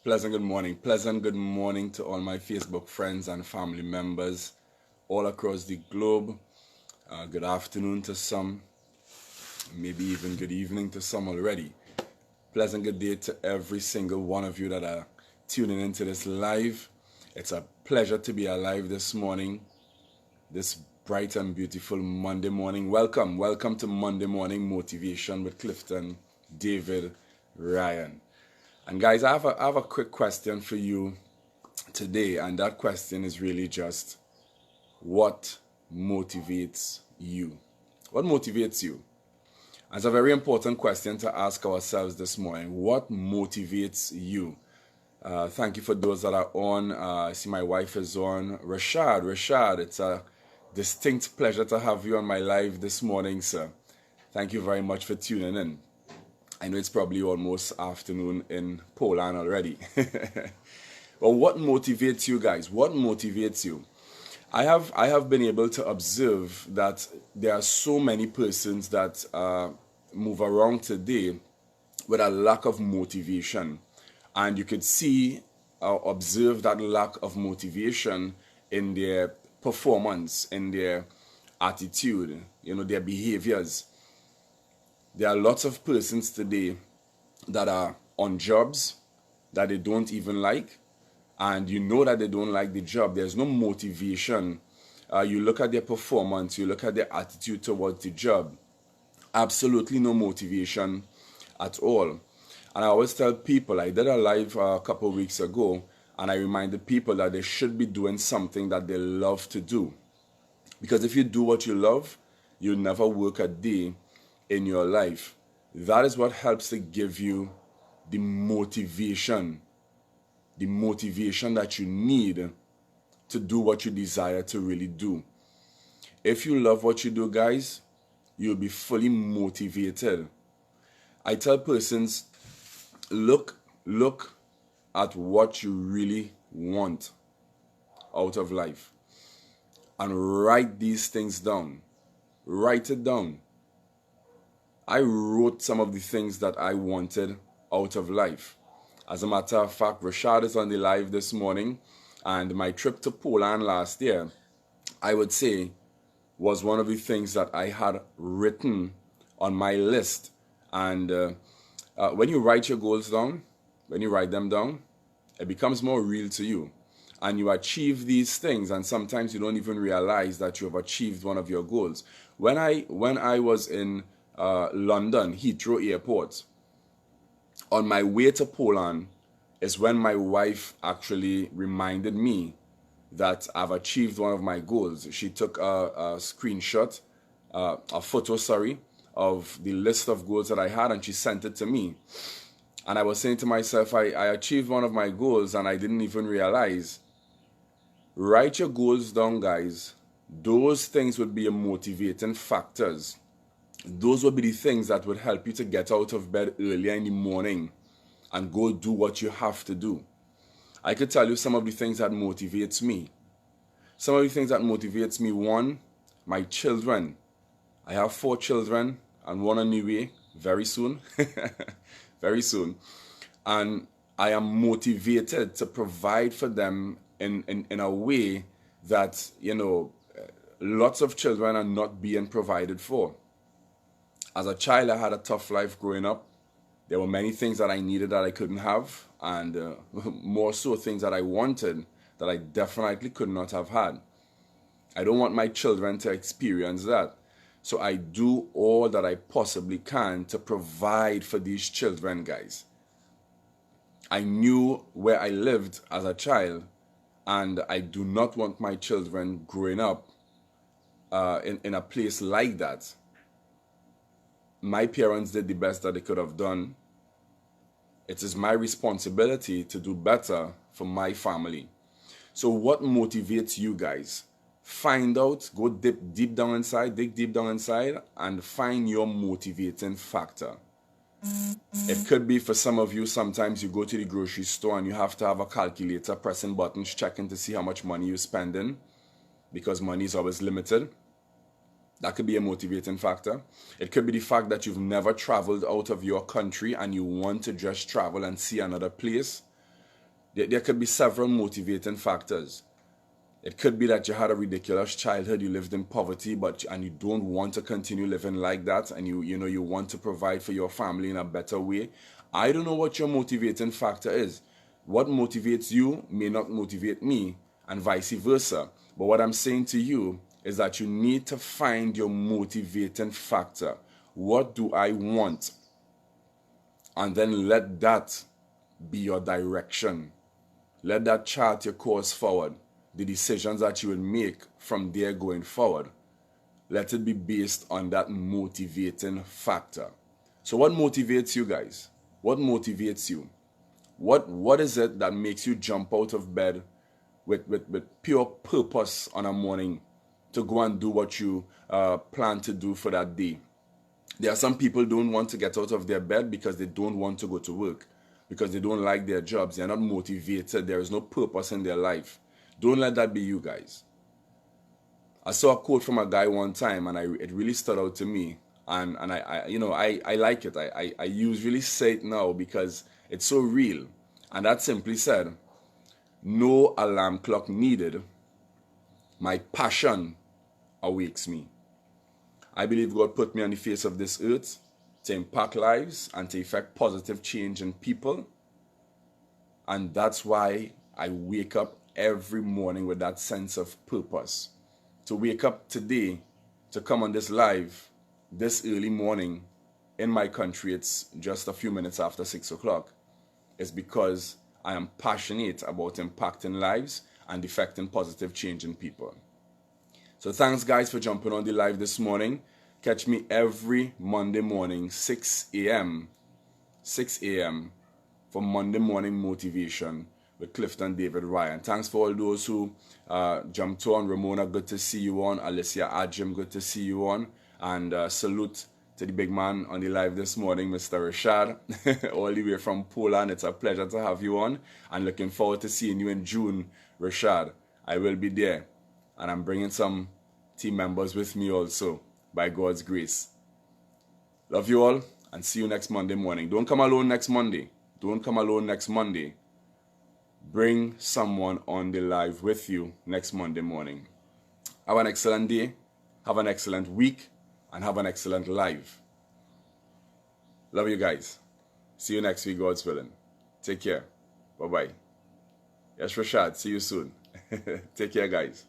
Pleasant good morning to all my Facebook friends and family members all across the globe. Good afternoon to some, maybe even good evening to some already. Pleasant good day to every single one of you that are tuning into this live. It's a pleasure to be alive this morning, this bright and beautiful Monday morning. Welcome to Monday Morning Motivation with Clifton David Ryan. And guys, I have a quick question for you today, and that question is really just, what motivates you? What motivates you? It's a very important question to ask ourselves this morning. What motivates you? Thank you for those that are on. I see my wife is on. Rashad, it's a distinct pleasure to have you on my live this morning, sir. Thank you very much for tuning in. I know it's probably almost afternoon in Poland already. But what motivates you guys? What motivates you? I have been able to observe that there are so many persons that move around today with a lack of motivation. And you could see or observe that lack of motivation in their performance, in their attitude, their behaviors. There are lots of persons today that are on jobs that they don't even like, and you know that they don't like the job. There's no motivation. You look at their performance, you look at their attitude towards the job. Absolutely no motivation at all. And I always tell people, I did a live a couple of weeks ago, and I reminded people that they should be doing something that they love to do. Because if you do what you love, you'll never work a day in your life. That is what helps to give you the motivation that you need to do what you desire to really do. If you love what you do, guys, you'll be fully motivated. I tell persons, look at what you really want out of life and write these things down. Write it down. I wrote some of the things that I wanted out of life. As a matter of fact, Rashad is on the live this morning, and my trip to Poland last year, I would say, was one of the things that I had written on my list. And when you write your goals down, when you write them down, it becomes more real to you. And you achieve these things, and sometimes you don't even realize that you have achieved one of your goals. When I was in London, Heathrow Airport, on my way to Poland is when my wife actually reminded me that I've achieved one of my goals. She took a screenshot, a photo, of the list of goals that I had, and she sent it to me. And I was saying to myself, I achieved one of my goals and I didn't even realize. Write your goals down, guys. Those things would be your motivating factors. Those would be the things that would help you to get out of bed earlier in the morning and go do what you have to do. I could tell you some of the things that motivates me. Some of the things that motivates me: one, my children. I have 4 children and one on the way very soon. Very soon. And I am motivated to provide for them in a way that, lots of children are not being provided for. As a child, I had a tough life growing up. There were many things that I needed that I couldn't have, and more so things that I wanted that I definitely could not have had. I don't want my children to experience that. So I do all that I possibly can to provide for these children, guys. I knew where I lived as a child, and I do not want my children growing up in a place like that. My parents did the best that they could have done. It is my responsibility to do better for my family. So what motivates you guys? Find out, go dig deep down inside, and find your motivating factor. It could be, for some of you, sometimes you go to the grocery store and you have to have a calculator, pressing buttons, checking to see how much money you're spending, because money is always limited. That could be a motivating factor. It could be the fact that you've never traveled out of your country and you want to just travel and see another place. There could be several motivating factors. It could be that you had a ridiculous childhood, you lived in poverty, and you don't want to continue living like that, and you want to provide for your family in a better way. I don't know what your motivating factor is. What motivates you may not motivate me, and vice versa. But what I'm saying to you is that you need to find your motivating factor. What do I want? And then let that be your direction. Let that chart your course forward. The decisions that you will make from there going forward, let it be based on that motivating factor. So what motivates you guys? What motivates you? What is it that makes you jump out of bed with pure purpose on a morning to go and do what you plan to do for that day? There are some people who don't want to get out of their bed because they don't want to go to work, because they don't like their jobs. They're not motivated. There is no purpose in their life. Don't let that be you guys. I saw a quote from a guy one time, and it really stood out to me. And I like it. I usually say it now because it's so real. And that simply said, no alarm clock needed. My passion awakes me. I believe God put me on the face of this earth to impact lives and to effect positive change in people. And that's why I wake up every morning with that sense of purpose. To wake up today, to come on this live, this early morning, in my country, it's just a few minutes after 6 o'clock. It's because I am passionate about impacting lives and effecting positive change in people. So thanks guys for jumping on the live this morning. Catch me every Monday morning, 6 a.m. for Monday Morning Motivation with Clifton David Ryan. Thanks for all those who jumped on. Ramona, good to see you on. Alicia Ajim, good to see you on. And salute to the big man on the live this morning, Mr. Rashad, all the way from Poland. It's a pleasure to have you on, and looking forward to seeing you in June, Rashad. I will be there, and I'm bringing some team members with me also, by God's grace. Love you all, and see you next Monday morning. Don't come alone next Monday. Don't come alone next Monday. Bring someone on the live with you next Monday morning. Have an excellent day, have an excellent week, and have an excellent life. Love you guys. See you next week, God's willing. Take care. Bye-bye. Yes, Rashad. See you soon. Take care, guys.